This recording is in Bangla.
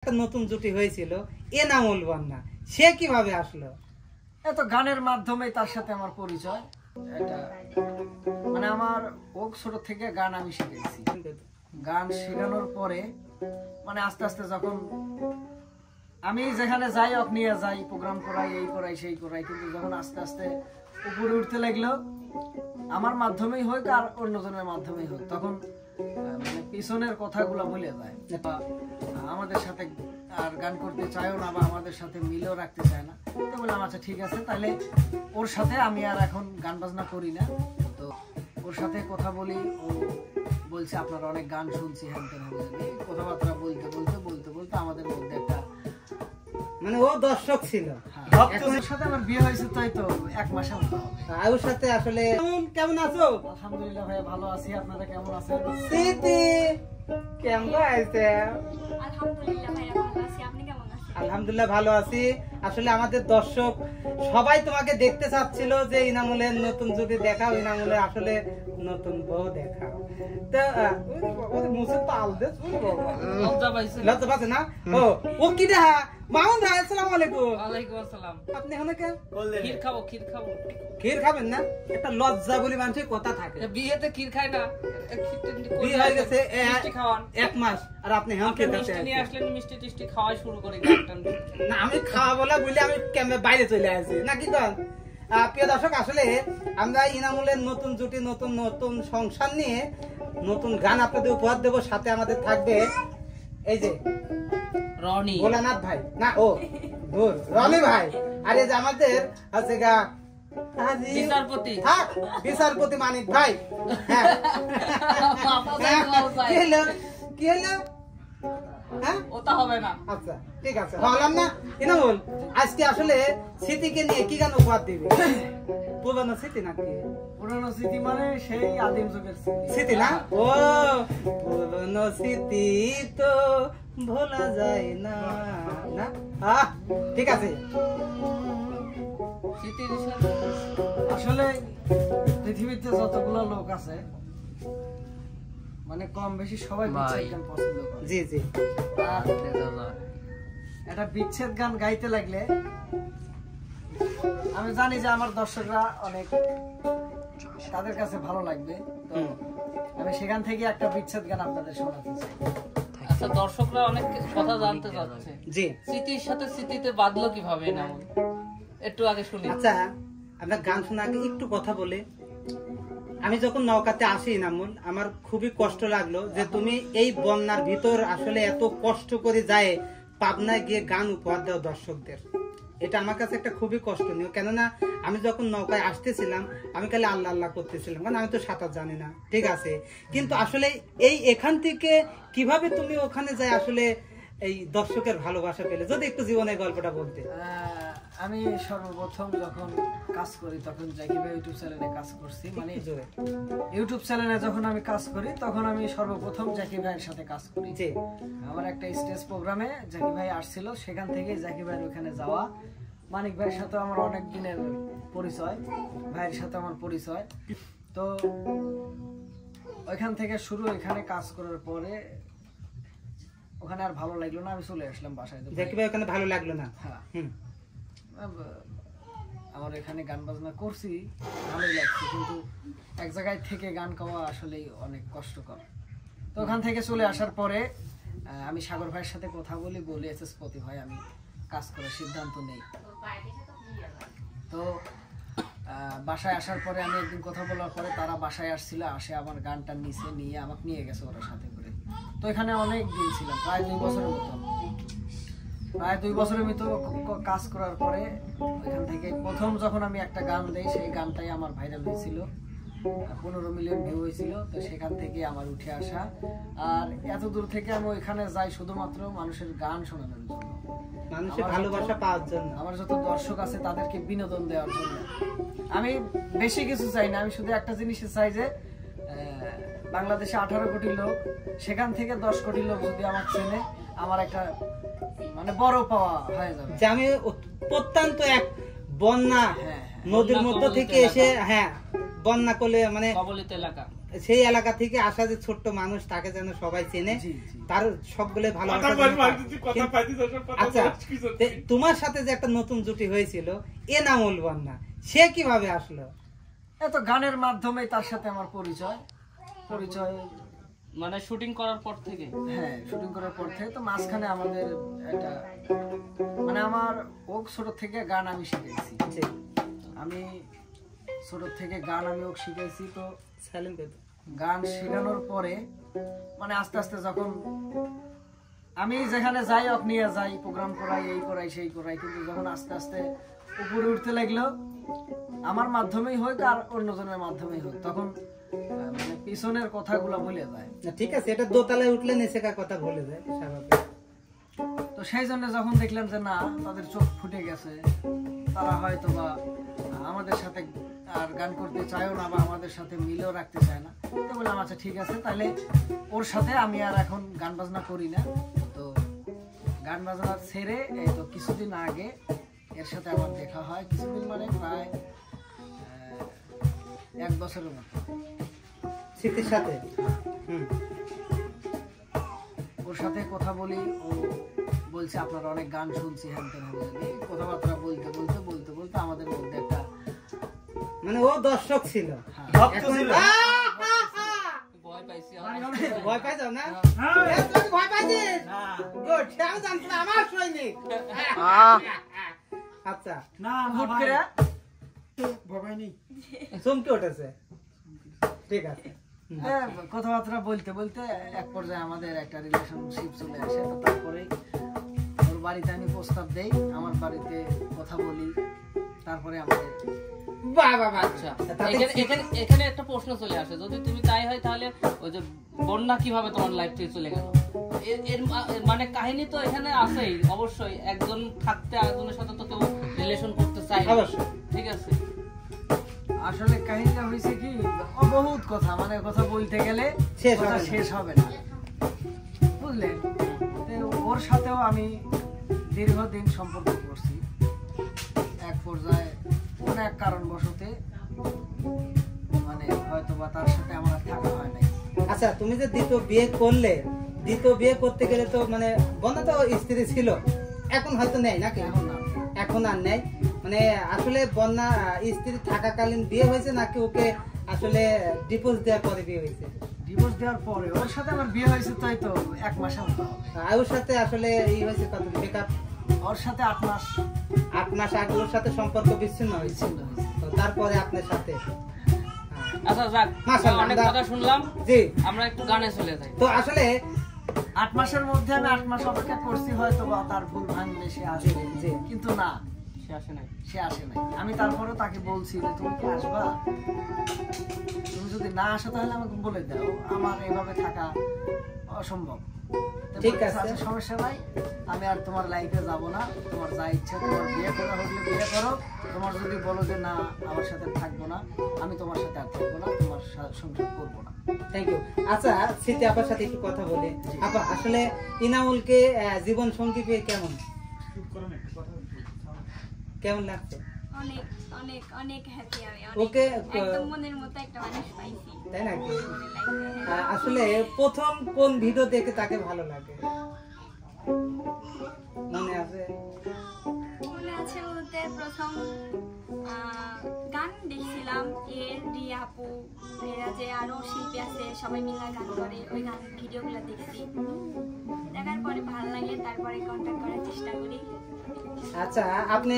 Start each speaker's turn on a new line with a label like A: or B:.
A: একটা নতুন জুটি হয়েছিল এনামুল বন্যা, সে কিভাবে আসলো?
B: এত গানের মাধ্যমে তার সাথে আমার পরিচয়। এটা মানে আমার ও ছোট থেকে গান আমি শিখেছি। গান শেখানোর পরে মানে আস্তে আস্তে যখন আমি যেখানে যাই ওকে নিয়ে যাই, প্রোগ্রাম করাই, এই করাই সেই করাই, কিন্তু যখন আস্তে আস্তে উপরে উঠতে লাগলো, আমার মাধ্যমেই হোক আর অন্যজনের মাধ্যমেই হোক, তখন মানে পিছনের কথাগুলো ভুলে যায়, আমাদের সাথে আর গান করতে চায়ও না বা আমাদের সাথে মিলেও রাখতে চায় না। তো বললাম আচ্ছা ঠিক আছে, তাহলে ওর সাথে আমি আর এখন গান বাজনা করি না। তো ওর সাথে কথা বলি, ও বলছে আপনার অনেক গান শুনছি, হ্যান তেন কথাবার্তা বলতে বলতে বলতে বলতে আমাদের মধ্যে একটা
A: মানে ও দর্শক ছিল।
B: ওর সাথে আমার বিয়ে হয়েছে তাই তো 1 মাসের মতো হবে।
A: ওর সাথে আসলে কেমন আছো?
B: আলহামদুলিল্লাহ ভাইয়া ভালো আছি, আপনারা কেমন আছেন?
A: স্মৃতি কেমন আছে?
C: আলহামদুলিল্লাহ ভাইয়া ভালো আছি, আপনি কেমন আছেন?
A: আলহামদুলিল্লাহ ভালো আছি। আসলে আমাদের দর্শক সবাই তোমাকে দেখতে চাচ্ছিল যে ইনামুলের নতুন জুটি দেখাও, ইনামুলের আসলে নতুন বউ দেখাও। তো মুছে তাল দে, লজ্জা পাচ্ছে না? ও কি দেখা মামুন ভাই, আসসালামু আলাইকুম।
D: ওয়ালাইকুম আসসালাম।
A: আপনি এখানে কে?
D: ক্ষীর খাবো, ক্ষীর খাবো।
A: ক্ষীর খাবেন না? একটা লজ্জা বলি মানুষের কথা থাকে।
D: বিয়েতে ক্ষীর খায় না?
A: বিয়ে হয়ে গেছে
D: মিষ্টি খাওয়ান
A: 1 মাস, আর আপনি হ্যাঁ খেতে
D: মিষ্টি নিয়ে আসলেন, মিষ্টি টিষ্টি খাওয়া শুরু করে।
A: না আমি খাওয়া বলা বলে আমি ক্যামেরা বাইরে চলে আসি নাকি? কন প্রিয় দর্শক, আসলে আমরা ইনামুলের নতুন জুটি, নতুন নতুন সংসার নিয়ে নতুন গান আপনাদের উপহার দেব। সাথে আমাদের থাকবে এই যে
D: রনি,
A: ভোলানাথ ভাই, না ও দূর রনি ভাই, আর এই যে আমাদের আছে গা
D: বিচারপতি,
A: বিচারপতি মানিক ভাই। হ্যাঁ কি হলো কি হলো? হ্যাঁ
D: ওটা হবে না।
A: আচ্ছা ঠিক আছে, ভাবলাম না। ইনামুল আজকে আসলে স্মৃতিকে নিয়ে কি গান উপহার দিবে? পুরানো স্মৃতি নাকি?
B: পুরানো স্মৃতি মানে সেই আদিম যুগের
A: স্মৃতি না? ও পুরানো স্মৃতি তো ভোলা যায় না, না? ঠিক আছে।
B: আসলে পৃথিবীতে যতগুলো লোক আছে মানে কম বেশি সবাই বিচ্ছেদ গান পছন্দ করে।
A: জি জি।
B: একটা বিচ্ছেদ গান গাইতে লাগলে আমি জানি যে আমার দর্শকরা অনেক তাদের কাছে ভালো লাগবে, তো আমি সেখান থেকে একটা বিচ্ছেদ গান আপনাদের শোনাতে চাই।
D: আচ্ছা, দর্শকরা অনেক কথা জানতে চাচ্ছে।
A: জি,
D: স্মৃতির সাথে স্মৃতিতে বাঁধলো কিভাবে না, একটু আগে শুনি।
A: আচ্ছা, আমরা গান শোনার আগে একটু কথা বলে, আমি যখন নৌকাতে আসি নামুল, আমার খুবই কষ্ট লাগলো যে তুমি এই বন্যার ভিতর আসলে এত কষ্ট করে যায় পাবনায় গিয়ে গান উপহার দাও দর্শকদের। এটা আমার কাছে একটা খুবই কষ্টনীয়, কেননা আমি যখন নৌকায় আসতেছিলাম আমি খালি আল্লাহ আল্লাহ করতেছিলাম, কারণ আমি তো সাঁতার জানি না, ঠিক আছে। কিন্তু আসলে এখান থেকে কিভাবে তুমি ওখানে যাই আসলে এই দর্শকের ভালোবাসা পেলে, যদি একটু জীবনের গল্পটা বলতে।
B: আমি সর্বপ্রথম যখন কাজ করি তখন জাকিব ভাই ইউটিউব চ্যানেলে কাজ করছি, মানে ইউটিউব চ্যানেলে যখন আমি কাজ করি তখন আমি সর্বপ্রথম জাকিব ভাইয়ের সাথে কাজ করি। আমার একটা স্টেজ প্রোগ্রামে জাকিব ভাই আসছিল, সেখান থেকে জাকিব ভাইয়ের ওখানে যাওয়া, মানিক ভাইয়ের সাথে আমার অনেক দিনের পরিচয়, ভাইয়ের সাথে আমার পরিচয়। তো ওইখান থেকে শুরু, এখানে কাজ করার পরে ওখানে আর ভালো লাগলো না, আমি চলে আসলাম বাসায়।
A: জাকিব ভাই ওখানে ভালো লাগলো না?
B: হ্যাঁ, আমার এখানে গান বাজনা করছি, ভালোই লাগছে, কিন্তু এক জায়গায় থেকে গান গাওয়া আসলেই অনেক কষ্টকর। তো ওখান থেকে চলে আসার পরে আমি সাগর ভাইয়ের সাথে কথা বলি এসএসপতি ভাই আমি কাজ করার সিদ্ধান্ত নেই। তো বাসায় আসার পরে আমি একদিন কথা বলার পরে তারা বাসায় আসছিল, আসে আমার গানটা নিয়ে আমাকে নিয়ে গেছে ওরা সাথে করে। তো এখানে অনেক দিন ছিলাম, প্রায় 2 বছরের মতো। প্রায় 2 বছরের মতো কাজ করার পরে এখান থেকে প্রথম যখন আমি একটা গান দেই, সেই গানটাই আমার ভাইরাল হয়েছিল, 15 মিলিয়ন ভিউ হয়েছিল। তো সেখান থেকে আমার উঠে আসা, আর এত দূর থেকে আমি ওইখানে যাই শুধুমাত্র মানুষের গান শোনানোর জন্য,
A: মানুষের ভালোবাসা পাওয়ার জন্য,
B: আমার যত দর্শক আছে তাদেরকে বিনোদন দেওয়ার জন্য। আমি বেশি কিছু চাই না, আমি শুধু একটা জিনিস চাই যে বাংলাদেশে 18 কোটি লোক, সেখান থেকে 10 কোটি লোক যদি আমার চেনে, আমার একটা মানে বড় পাওয়া হয়ে যাবে।
A: যে আমি প্রত্যন্ত এক বন্যা নদীর মধ্য থেকে এসে, হ্যাঁ বন্যা করলে মানে সেই এলাকা থেকে আসা যে ছোট্ট মানুষ, তাকে যেন সবাই চেনে,
B: জি, জি।
A: তার সবগুলো ভালোবাসা যেন পায়। আচ্ছা, তোমার সাথে যে একটা নতুন জুটি হয়েছিল এনামুল বন্যা, সে কিভাবে আসলো?
B: এত গানের মাধ্যমে তার সাথে আমার পরিচয়।
D: মানে শুটিং করার পর থেকে?
B: হ্যাঁ, শুটিং করার পর থেকে। তো মাঝখানে আমাদের একটা মানে আমার ওক ছোট থেকে গান আমি শিখেছি। আমি ছোট থেকে গান আমি ওক শিখেছি। তো গান শেখানোর পরে মানে আস্তে আস্তে যখন আমি যেখানে যাই ওক নিয়ে যাই, প্রোগ্রাম করাই, এই করাই সেই করাই, কিন্তু যখন আস্তে আস্তে উপরে উঠতে লাগলো, আমার মাধ্যমেই হোক আর অন্যজনের মাধ্যমেই হোক, তখন মানে পিছনের কথাগুলো ভুলে যায়।
A: ঠিক আছে, এটা দোতলায় উঠলে নিচেকার কথা ভুলে যায়, স্বাভাবিক।
B: তো সেই জন্য যখন দেখলাম যে না, তাদের চোখ ফুটে গেছে, তারা হয়তো বা আমাদের সাথে আর গান করতে চায়ও না বা আমাদের সাথে মিলও রাখতে চায় না, তো বললাম আচ্ছা ঠিক আছে, তাহলে ওর সাথে আমি আর এখন গান বাজনা করি না। তো গান বাজনা ছেড়ে এই তো কিছুদিন আগে এর সাথে আমার দেখা হয়, কিছুদিন মানে প্রায় 1 বছরের মতো।
A: স্মৃতির সাথে
B: ওর সাথে কথা বলি, ও বলছে আপনার অনেক গান শুনছি, হ্যান ত্যান হবে, কথাবার্তা বলতে বলতে বলতে বলতে আমাদের মধ্যে একটা
A: মানে ও দর্শক ছিল,
D: ভয় পাইছি।
A: ভয় পাই যাও না? ভয় পাইছিস? গুড, সেও জানতো আমার সৈনিক। আচ্ছা,
B: হুট করে
A: চমকে উঠেছে, ঠিক আছে।
B: কথাবার্তা বলতে বলতে এক পর্যায়ে আমাদের একটা রিলেশনশিপ চলে আসে। তো তারপরে ওর বাড়িতে আমি প্রস্তাব দেই, আমার বাড়িতে কথা বলি, তারপরে আমাদের
D: আচ্ছা, এখানে একটা প্রশ্ন চলে আসে, যদি তুমি তাই হয় তাহলে ওই যে বন্যা কিভাবে তোমার লাইফ থেকে চলে গেল? এর মানে কাহিনী তো এখানে আছেই, অবশ্যই একজন থাকতে আরেকজনের সাথে তো কেউ রিলেশন করতে চায়,
A: অবশ্যই,
D: ঠিক আছে।
B: আসলে কাহিনীটা হয়েছে কি, বহুত কথা, মানে কথা বলতে গেলে শেষ হবে না, বুঝলেন? ওর সাথেও আমি দীর্ঘদিন সম্পর্ক করছি, এক পর্যায়ে অনেক কারণবশতে মানে হয়তো বা তার সাথে আমার আর থাকা হয় নাই।
A: আচ্ছা, তুমি যে দ্বিতীয় বিয়ে করলে, দ্বিতীয় বিয়ে করতে গেলে তো মানে বন্যা তো স্ত্রী ছিল, এখন হয়তো নেই নাকি? এখন আর নেই। মানে আসলে বন্যা স্ত্রী থাকাকালীন বিয়ে হয়েছে নাকি ওকে আসলে ডিভোর্স দেওয়ার পরে বিয়ে হয়েছে?
B: ডিভোর্স দেওয়ার পরে ওর সাথে আমার বিয়ে হয়েছে, তাই তো 1 মাসের মতো হবে।
A: আর ওর সাথে আসলে এই হয়েছে কত ব্রেকআপ?
B: ওর সাথে 8 মাস।
A: 8 মাস আগে ওর সাথে সম্পর্ক বিচ্ছিন্ন হয়েছে, তো তারপরে আপনার সাথে।
D: আচ্ছা যাক, অনেক কথা শুনলাম, জি আমরা একটু গানে চলে যাই।
A: তো আসলে
B: 8 মাসের মধ্যে আমি 8 মাস অপেক্ষা করছি, হয়তো বা তার ভুল ভাঙলে সে আসবে, কিন্তু না, সে আসে নাই। আমি তারপরে তাকে বলছি যে তুমি কি আসবা, তুমি যদি না আসো তাহলে আমাকে বলে দাও, আমার এভাবে থাকা অসম্ভব। ঠিক আছে, সমস্যা নাই, আমি আর তোমার লাইফে যাব না, তোমার যা ইচ্ছা, তোমার বিয়ে করা হলে বিয়ে করো, তোমার যদি বলো যে না আমার সাথে থাকবো না, আমি তোমার সাথে আর থাকবো না, তোমার সংসার করবো না।
A: Thank you. আচ্ছা, স্মৃতি আপার সাথে একটু কথা বলি। আপা, আসলে ইনামুলকে জীবন সঙ্গী পেয়ে কেমন লাগছে?
C: অনেক অনেক অনেক হ্যাপি আমি,
A: ওকে
C: একদম মনের মতো একটা মানুষ পাইছি,
A: তাই নাকি? আসলে প্রথম কোন ভিডিও দেখে তাকে ভালো লাগে মনে আছে?
C: মনে আছে বলতে প্রথম গান দেখছিলাম রিয়া আপু, এরা যে আরো শিল্পী আছে সবাই মিলে গান করে, ওই গান ভিডিওগুলো দেখছি, দেখার পরে ভালো লাগলে তারপরে কন্ট্যাক্ট করার চেষ্টা করি।
A: আচ্ছা, আপনি